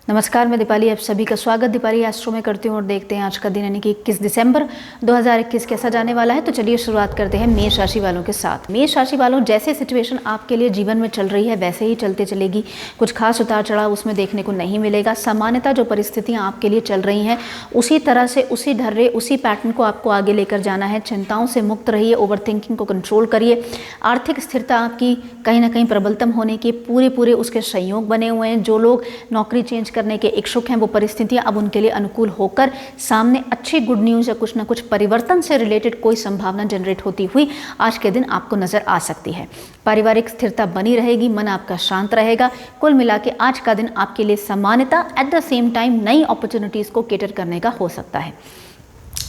नमस्कार, मैं दीपाली, आप सभी का स्वागत दीपाली एस्ट्रो में करती हूँ और देखते हैं आज का दिन यानी कि 21 दिसंबर 2021 कैसा जाने वाला है। तो चलिए शुरुआत करते हैं मेष राशि वालों के साथ। मेष राशि वालों, जैसे सिचुएशन आपके लिए जीवन में चल रही है वैसे ही चलते चलेगी। कुछ खास उतार चढ़ाव उसमें देखने को नहीं मिलेगा। सामान्यतः जो परिस्थितियाँ आपके लिए चल रही हैं उसी तरह से, उसी ढर्रे, उसी पैटर्न को आपको आगे लेकर जाना है। चिंताओं से मुक्त रहिए, ओवर थिंकिंग को कंट्रोल करिए। आर्थिक स्थिरता आपकी कहीं ना कहीं प्रबलतम होने के पूरे उसके संयोग बने हुए हैं। जो लोग नौकरी चेंज करने के इच्छुक हैं वो परिस्थितियां अब उनके लिए अनुकूल होकर सामने अच्छी गुड न्यूज़ या कुछ ना कुछ परिवर्तन से रिलेटेड कोई संभावना जनरेट होती हुई आज के दिन आपको नजर आ सकती है। पारिवारिक स्थिरता बनी रहेगी, मन आपका शांत रहेगा। कुल मिला के आज का दिन आपके लिए सामान्यता एट द सेम टाइम नई अपॉर्चुनिटीज़ को केटर करने का हो सकता है।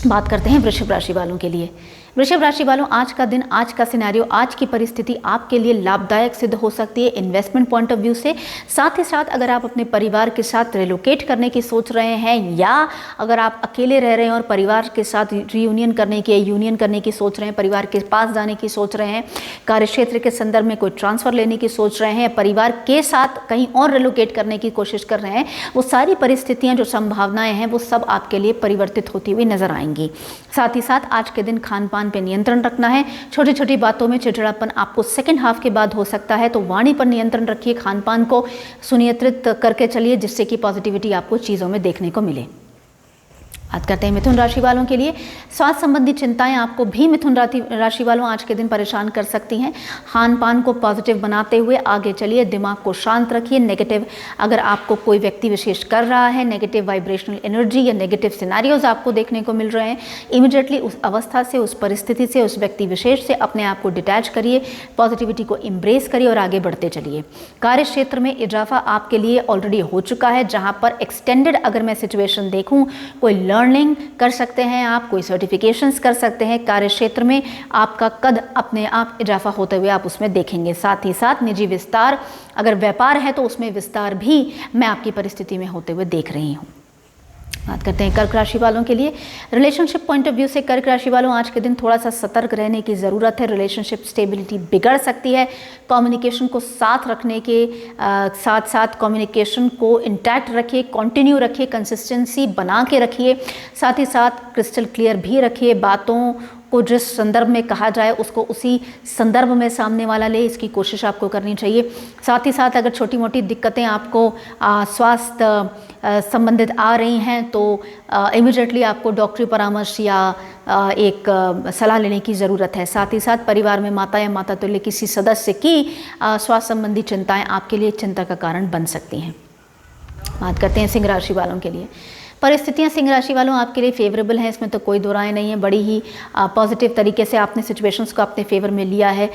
बात करते हैं वृषभ राशि वालों के लिए। वृषभ राशि वालों, आज का दिन, आज का सिनेरियो, आज की परिस्थिति आपके लिए लाभदायक सिद्ध हो सकती है इन्वेस्टमेंट पॉइंट ऑफ व्यू से। साथ ही साथ अगर आप अपने परिवार के साथ रिलोकेट करने की सोच रहे हैं या अगर आप अकेले रह रहे हैं और परिवार के साथ यूनियन करने की सोच रहे हैं, परिवार के पास जाने की सोच रहे हैं, कार्यक्षेत्र के संदर्भ में कोई ट्रांसफ़र लेने की सोच रहे हैं, परिवार के साथ कहीं और रिलोकेट करने की कोशिश कर रहे हैं, वो सारी परिस्थितियाँ, जो संभावनाएँ हैं वो सब आपके लिए परिवर्तित होती हुई नजर आएंगी। साथ ही साथ आज के दिन खान पान पे नियंत्रण रखना है। छोटी छोटी बातों में चिड़चिड़ापन आपको सेकंड हाफ के बाद हो सकता है, तो वाणी पर नियंत्रण रखिए, खान पान को सुनियंत्रित करके चलिए जिससे कि पॉजिटिविटी आपको चीज़ों में देखने को मिले। बात करते हैं मिथुन राशि वालों के लिए। स्वास्थ्य संबंधी चिंताएं आपको भी मिथुन राशि वालों आज के दिन परेशान कर सकती हैं। खान पान को पॉजिटिव बनाते हुए आगे चलिए, दिमाग को शांत रखिए। नेगेटिव अगर आपको कोई व्यक्ति विशेष कर रहा है, नेगेटिव वाइब्रेशनल एनर्जी या नेगेटिव सिनेरियोज आपको देखने को मिल रहे हैं, इमीडिएटली उस अवस्था से, उस परिस्थिति से, उस व्यक्ति विशेष से अपने आप को डिटैच करिए, पॉजिटिविटी को एम्ब्रेस करिए और आगे बढ़ते चलिए। कार्य क्षेत्र में इजाफा आपके लिए ऑलरेडी हो चुका है, जहाँ पर एक्सटेंडेड अगर मैं सिचुएशन देखूँ, कोई लर्निंग कर सकते हैं आप, कोई सर्टिफिकेशंस कर सकते हैं। कार्य क्षेत्र में आपका कद अपने आप इजाफा होते हुए आप उसमें देखेंगे। साथ ही साथ निजी विस्तार, अगर व्यापार है तो उसमें विस्तार भी मैं आपकी परिस्थिति में होते हुए देख रही हूँ। बात करते हैं कर्क राशि वालों के लिए। रिलेशनशिप पॉइंट ऑफ व्यू से कर्क राशि वालों, आज के दिन थोड़ा सा सतर्क रहने की ज़रूरत है। रिलेशनशिप स्टेबिलिटी बिगड़ सकती है। कम्युनिकेशन को साथ रखने के साथ साथ कम्युनिकेशन को इंटैक्ट रखिए, कंटिन्यू रखिए, कंसिस्टेंसी बना के रखिए। साथ ही साथ क्रिस्टल क्लियर भी रखिए। बातों को जिस संदर्भ में कहा जाए उसको उसी संदर्भ में सामने वाला ले, इसकी कोशिश आपको करनी चाहिए। साथ ही साथ अगर छोटी मोटी दिक्कतें आपको स्वास्थ्य संबंधित आ रही हैं तो इमीडिएटली आपको डॉक्टरी परामर्श या एक सलाह लेने की ज़रूरत है। साथ ही साथ परिवार में माता या माता तुल्य किसी सदस्य की स्वास्थ्य संबंधी चिंताएं आपके लिए चिंता का कारण बन सकती हैं। बात करते हैं सिंह राशि वालों के लिए। परिस्थितियां सिंह राशि वालों आपके लिए फेवरेबल हैं, इसमें तो कोई दो राय नहीं है। बड़ी ही पॉजिटिव तरीके से आपने सिचुएशंस को अपने फेवर में लिया है।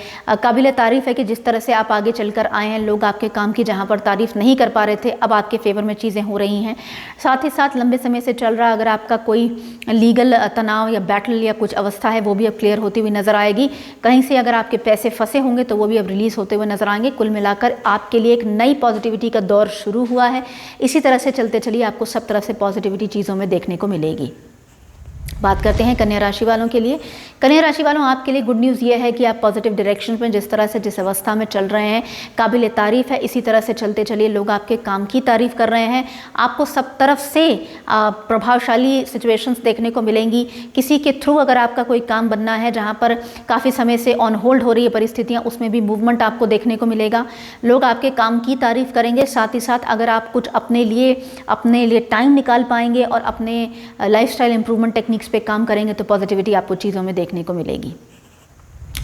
काबिल तारीफ़ है कि जिस तरह से आप आगे चलकर आए हैं, लोग आपके काम की जहां पर तारीफ़ नहीं कर पा रहे थे अब आपके फेवर में चीज़ें हो रही हैं। साथ ही साथ लंबे समय से चल रहा अगर आपका कोई लीगल तनाव या बैटल या कुछ अवस्था है वो भी अब क्लियर होती हुई नज़र आएगी। कहीं से अगर आपके पैसे फंसे होंगे तो वो भी अब रिलीज़ होते हुए नजर आएंगे। कुल मिलाकर आपके लिए एक नई पॉजिटिविटी का दौर शुरू हुआ है। इसी तरह से चलते चलिए, आपको सब तरफ से पॉजिटिविटी चीज़ों में देखने को मिलेगी। बात करते हैं कन्या राशि वालों के लिए। कन्या राशि वालों, आपके लिए गुड न्यूज़ ये है कि आप पॉजिटिव डायरेक्शन में जिस तरह से, जिस अवस्था में चल रहे हैं, काबिल तारीफ़ है। इसी तरह से चलते चलिए, लोग आपके काम की तारीफ़ कर रहे हैं। आपको सब तरफ से प्रभावशाली सिचुएशंस देखने को मिलेंगी। किसी के थ्रू अगर आपका कोई काम बनना है जहाँ पर काफ़ी समय से ऑन होल्ड हो रही है परिस्थितियाँ, उसमें भी मूवमेंट आपको देखने को मिलेगा। लोग आपके काम की तारीफ़ करेंगे। साथ ही साथ अगर आप कुछ अपने लिए टाइम निकाल पाएंगे और अपने लाइफस्टाइल इंप्रूवमेंट टेक्निक्स पे काम करेंगे तो पॉजिटिविटी आपको चीज़ों में देखने को मिलेगी।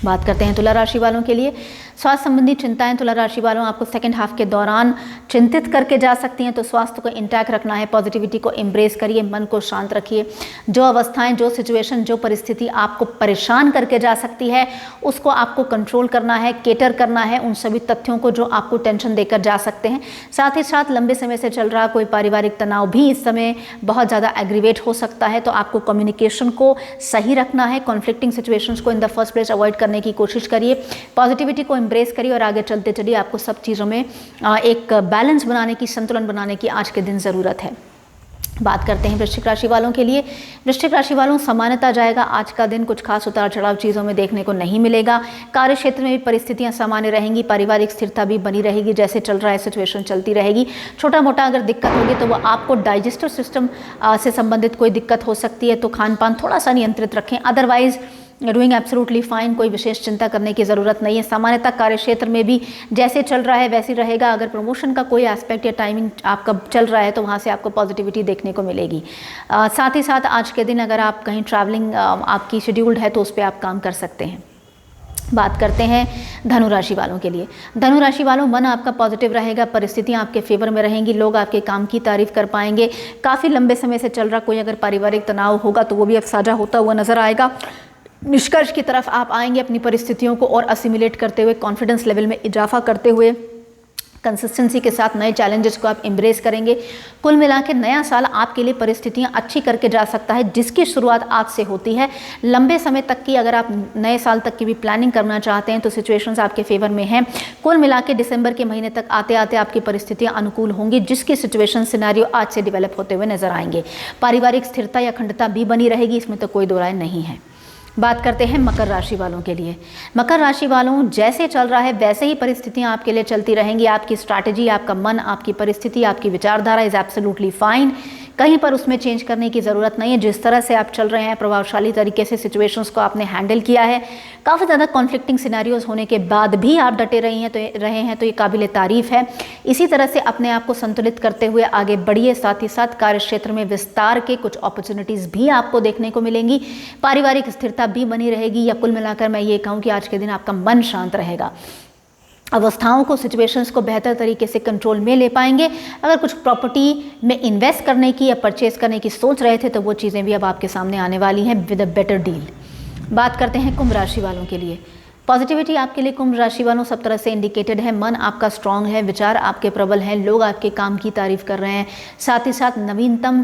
बात करते हैं तुला राशि वालों के लिए। स्वास्थ्य संबंधी चिंताएं तुला राशि वालों आपको सेकंड हाफ के दौरान चिंतित करके जा सकती हैं, तो स्वास्थ्य को इंटैक्ट रखना है। पॉजिटिविटी को एम्ब्रेस करिए, मन को शांत रखिए। जो अवस्थाएं, जो सिचुएशन, जो परिस्थिति आपको परेशान करके जा सकती है उसको आपको कंट्रोल करना है, केटर करना है उन सभी तथ्यों को जो आपको टेंशन देकर जा सकते हैं। साथ ही साथ लंबे समय से चल रहा कोई पारिवारिक तनाव भी इस समय बहुत ज़्यादा एग्रीवेट हो सकता है, तो आपको कम्युनिकेशन को सही रखना है। कॉन्फ्लिक्टिंग सिचुएशंस को in the first place avoid करने की कोशिश करिए। पॉजिटिविटी को एम्ब्रेस करिए और आगे चलते चलिए। आपको सब चीज़ों में एक बैलेंस बनाने की, संतुलन बनाने की आज के दिन ज़रूरत है। बात करते हैं वृश्चिक राशि वालों के लिए। वृश्चिक राशि वालों, सामान्यता जाएगा आज का दिन, कुछ खास उतार चढ़ाव चीज़ों में देखने को नहीं मिलेगा। कार्य क्षेत्र में भी परिस्थितियां सामान्य रहेंगी, पारिवारिक स्थिरता भी बनी रहेगी, जैसे चल रहा है सिचुएशन चलती रहेगी। छोटा मोटा अगर दिक्कत होगी तो वो आपको डाइजेस्टिव सिस्टम से संबंधित कोई दिक्कत हो सकती है, तो खान पान थोड़ा सा नियंत्रित रखें। अदरवाइज डूइंग एब्सोल्युटली फाइन, कोई विशेष चिंता करने की ज़रूरत नहीं है। सामान्यतः कार्य क्षेत्र में भी जैसे चल रहा है वैसे रहेगा। अगर प्रमोशन का कोई एस्पेक्ट या टाइमिंग आपका चल रहा है तो वहाँ से आपको पॉजिटिविटी देखने को मिलेगी। साथ ही साथ आज के दिन अगर आप कहीं ट्रैवलिंग आपकी शेड्यूल्ड है तो उस पर आप काम कर सकते हैं। बात करते हैं धनु राशि वालों के लिए। धनु राशि वालों, मन आपका पॉजिटिव रहेगा, परिस्थितियां आपके फेवर में रहेंगी, लोग आपके काम की तारीफ कर पाएंगे। काफ़ी लंबे समय से चल रहा कोई अगर पारिवारिक तनाव होगा तो वो भी अब साझा होता हुआ नजर आएगा। निष्कर्ष की तरफ आप आएंगे अपनी परिस्थितियों को और असिमुलेट करते हुए, कॉन्फिडेंस लेवल में इजाफा करते हुए, कंसिस्टेंसी के साथ नए चैलेंजेस को आप एम्ब्रेस करेंगे। कुल मिला के नया साल आपके लिए परिस्थितियां अच्छी करके जा सकता है, जिसकी शुरुआत आज से होती है। लंबे समय तक की अगर आप नए साल तक की भी प्लानिंग करना चाहते हैं तो सिचुएशंस आपके फेवर में हैं। कुल मिला के दिसंबर के महीने तक आते आते आपकी परिस्थितियां अनुकूल होंगी, जिसकी सिचुएशन सिनेरियो आज से डेवलप होते हुए नजर आएंगे। पारिवारिक स्थिरता या अखंडता भी बनी रहेगी, इसमें तो कोई दो राय नहीं है। बात करते हैं मकर राशि वालों के लिए। मकर राशि वालों, जैसे चल रहा है वैसे ही परिस्थितियां आपके लिए चलती रहेंगी। आपकी स्ट्रैटेजी, आपका मन, आपकी परिस्थिति, आपकी विचारधारा इज एब्सोल्युटली फाइन। कहीं पर उसमें चेंज करने की ज़रूरत नहीं है। जिस तरह से आप चल रहे हैं, प्रभावशाली तरीके से सिचुएशंस को आपने हैंडल किया है, काफ़ी ज़्यादा कॉन्फ्लिक्टिंग सिनेरियोज होने के बाद भी आप डटे रहे हैं तो ये काबिल तारीफ़ है। इसी तरह से अपने आप को संतुलित करते हुए आगे बढ़िए। साथ ही साथ कार्य क्षेत्र में विस्तार के कुछ अपॉर्चुनिटीज़ भी आपको देखने को मिलेंगी। पारिवारिक स्थिरता भी बनी रहेगी, या कुल मिलाकर मैं ये कहूँ कि आज के दिन आपका मन शांत रहेगा। अवस्थाओं को, सिचुएशंस को बेहतर तरीके से कंट्रोल में ले पाएंगे। अगर कुछ प्रॉपर्टी में इन्वेस्ट करने की या परचेज करने की सोच रहे थे तो वो चीज़ें भी अब आपके सामने आने वाली हैं विद अ बेटर डील। बात करते हैं कुंभ राशि वालों के लिए। पॉजिटिविटी आपके लिए कुंभ राशि वालों सब तरह से इंडिकेटेड है। मन आपका स्ट्रांग है, विचार आपके प्रबल हैं, लोग आपके काम की तारीफ कर रहे हैं। साथ ही साथ नवीनतम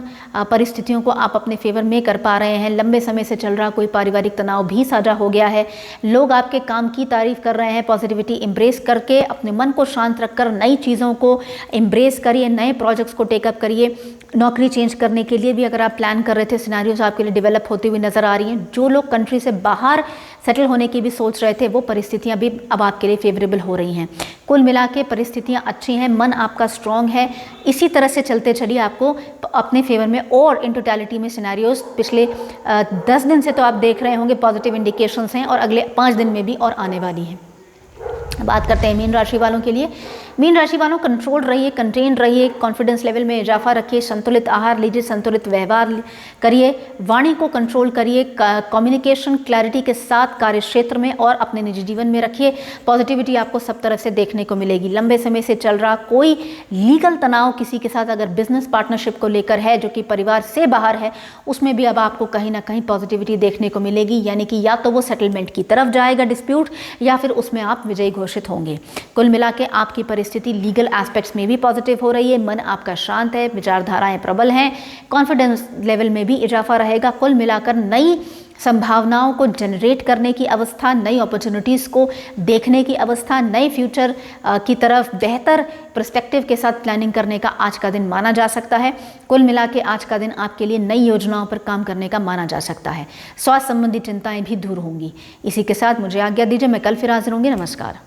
परिस्थितियों को आप अपने फेवर में कर पा रहे हैं। लंबे समय से चल रहा कोई पारिवारिक तनाव भी साझा हो गया है। लोग आपके काम की तारीफ कर रहे हैं। पॉजिटिविटी एम्ब्रेस करके, अपने मन को शांत रखकर नई चीज़ों को एम्ब्रेस करिए, नए प्रोजेक्ट्स को टेकअप करिए। नौकरी चेंज करने के लिए भी अगर आप प्लान कर रहे थे, सिनेरियोज आपके लिए डेवलप होती हुई नजर आ रही हैं। जो लोग कंट्री से बाहर सेटल होने की भी सोच रहे थे, वो परिस्थितियां भी अब आपके लिए फेवरेबल हो रही हैं। कुल मिला के परिस्थितियां अच्छी हैं, मन आपका स्ट्रांग है। इसी तरह से चलते चलिए, आपको अपने फेवर में और इन टोटलिटी में सिनेरियोज पिछले 10 दिन से तो आप देख रहे होंगे पॉजिटिव इंडिकेशंस हैं, और अगले 5 दिन में भी और आने वाली हैं। बात करते हैं मीन राशि वालों के लिए। मीन राशि वालों, कंट्रोल रहिए, कंटेन रहिए, कॉन्फिडेंस लेवल में इजाफा रखिए, संतुलित आहार लीजिए, संतुलित व्यवहार करिए, वाणी को कंट्रोल करिए, कम्युनिकेशन क्लैरिटी के साथ कार्य क्षेत्र में और अपने निजी जीवन में रखिए। पॉजिटिविटी आपको सब तरफ से देखने को मिलेगी। लंबे समय से चल रहा कोई लीगल तनाव किसी के साथ अगर बिजनेस पार्टनरशिप को लेकर है, जो कि परिवार से बाहर है, उसमें भी अब आपको कहीं ना कहीं पॉजिटिविटी देखने को मिलेगी। यानी कि या तो वो सेटलमेंट की तरफ जाएगा डिस्प्यूट, या फिर उसमें आप विजयी घोषित होंगे। कुल मिला के आपकी परिस्थिति लीगल एस्पेक्ट्स में भी पॉजिटिव हो रही है। मन आपका शांत है, विचारधाराएं प्रबल हैं, कॉन्फिडेंस लेवल में भी इजाफा रहेगा। कुल मिलाकर नई संभावनाओं को जनरेट करने की अवस्था, नई अपॉर्चुनिटीज़ को देखने की अवस्था, नए फ्यूचर की तरफ बेहतर पर्सपेक्टिव के साथ प्लानिंग करने का आज का दिन माना जा सकता है। कुल मिला के आज का दिन आपके लिए नई योजनाओं पर काम करने का माना जा सकता है। स्वास्थ्य संबंधी चिंताएं भी दूर होंगी। इसी के साथ मुझे आज्ञा दीजिए, मैं कल फिर हाजिर होंगी। नमस्कार।